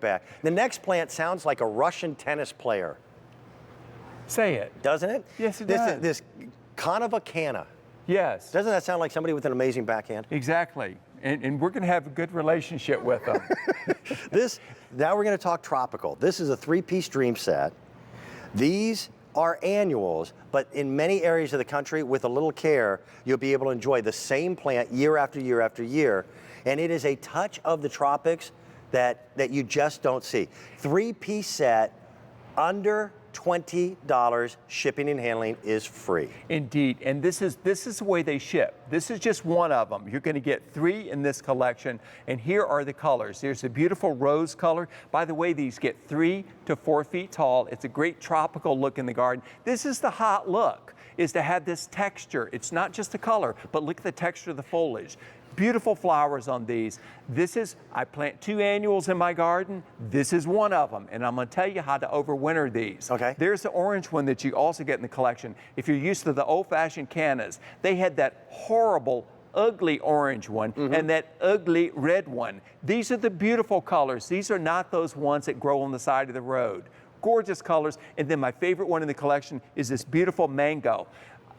back. The next plant sounds like a Russian tennis player. Say it. Doesn't it? Yes, it does. This Cannova Canna. Yes. Doesn't that sound like somebody with an amazing backhand? Exactly. And we're going to have a good relationship with them. Now we're going to talk tropical. This is a 3-piece dream set. These are annuals, but in many areas of the country, with a little care, you'll be able to enjoy the same plant year after year after year. And it is a touch of the tropics that you just don't see. 3-piece set, under $20, shipping and handling is free. Indeed, and this is the way they ship. This is just one of them. You're going to get 3 in this collection, and here are the colors. There's a beautiful rose color. By the way, these get 3 to 4 feet tall. It's a great tropical look in the garden. This is the hot look, is to have this texture. It's not just the color, but look at the texture of the foliage. Beautiful flowers on these. I plant 2 annuals in my garden. This is one of them, and I'm going to tell you how to overwinter these. Okay. There's the orange one that you also get in the collection. If you're used to the old-fashioned cannas, they had that horrible, ugly orange one and that ugly red one. These are the beautiful colors. These are not those ones that grow on the side of the road. Gorgeous colors. And then my favorite one in the collection is this beautiful mango.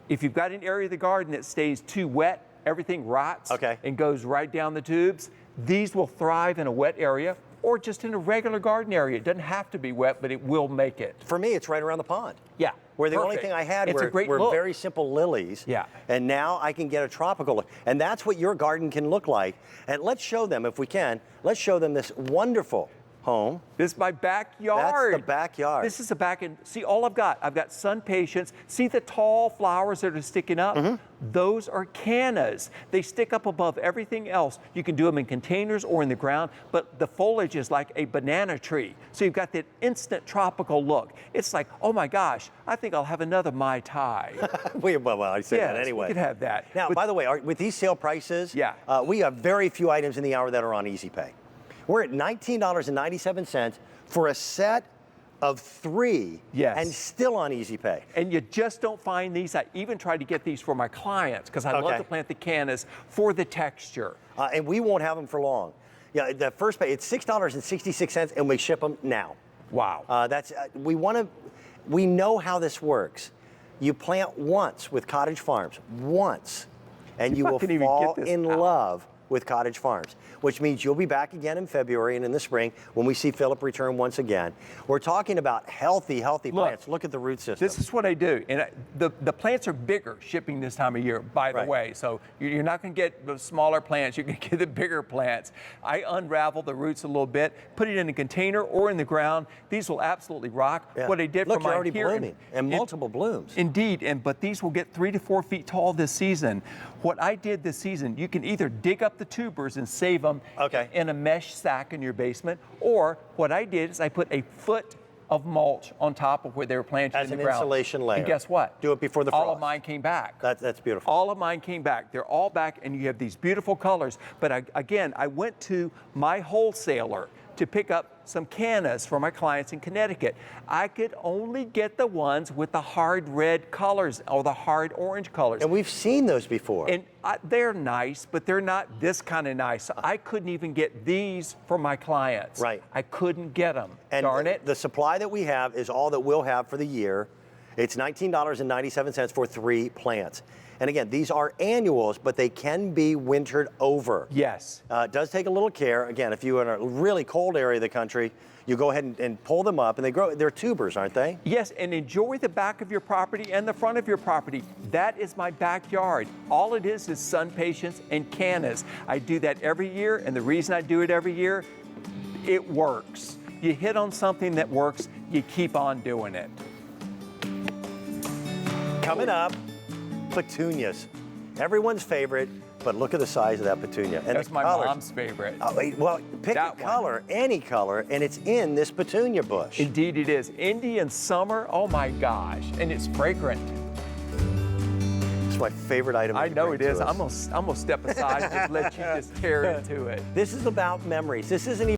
If you've got an area of the garden that stays too wet, everything rots and goes right down the tubes. These will thrive in a wet area or just in a regular garden area. It doesn't have to be wet, but it will make it. For me, it's right around the pond. Yeah. Where the only thing I had were very simple lilies. Yeah. And now I can get a tropical look. And that's what your garden can look like. And let's show them, if we can, let's show them this wonderful home. This is my backyard. That's the backyard. This is the back end. See, all I've got sun patience. See the tall flowers that are sticking up? Those are cannas. They stick up above everything else. You can do them in containers or in the ground, but the foliage is like a banana tree. So you've got that instant tropical look. It's like, oh my gosh, I think I'll have another Mai Tai. Well, I say that anyway. We could have that. Now, by the way, with these sale prices, we have very few items in the hour that are on Easy Pay. We're at $19.97 for a set of 3 and still on Easy Pay. And you just don't find these. I even tried to get these for my clients because I love to plant the cannas for the texture. And we won't have them for long. Yeah, the first pay, it's $6.66 and we ship them now. Wow. We know how this works. You plant once with Cottage Farms, once, and you will fall in love with Cottage Farms, which means you'll be back again in February and in the spring when we see Philip return once again. We're talking about healthy plants. Look at the root system. This is what I do. And the plants are bigger shipping this time of year, by the way. So you're not going to get the smaller plants. You're going to get the bigger plants. I unravel the roots a little bit, put it in a container or in the ground. These will absolutely rock. Yeah. What I did Look, for mine already here, blooming and multiple blooms. Indeed, but these will get 3 to 4 feet tall this season. What I did this season, you can either dig up the tubers and save them in a mesh sack in your basement, or what I did is I put a foot of mulch on top of where they were planted in the ground. As an insulation layer. And guess what? Do it before the frost. All of mine came back. That's beautiful. All of mine came back. They're all back, and you have these beautiful colors. But I went to my wholesaler to pick up some cannas for my clients in Connecticut. I could only get the ones with the hard red colors or the hard orange colors. And we've seen those before. And they're nice, but they're not this kind of nice. So I couldn't even get these for my clients. Right. I couldn't get them. And darn it. The supply that we have is all that we'll have for the year. It's $19.97 for 3 plants. And again, these are annuals, but they can be wintered over. Yes. It does take a little care. Again, if you're in a really cold area of the country, you go ahead and pull them up, and they grow. They're tubers, aren't they? Yes, and enjoy the back of your property and the front of your property. That is my backyard. All it is sun patience and cannas. I do that every year, and the reason I do it every year, it works. You hit on something that works, you keep on doing it. Coming up, petunias. Everyone's favorite, but look at the size of that petunia. And that's my mom's favorite. Well, pick a color, any color, and it's in this petunia bush. Indeed it is. Indian summer, oh my gosh, and it's fragrant. It's my favorite item. I know it is. I'm gonna step aside and just let you just tear into it. This is about memories. This isn't even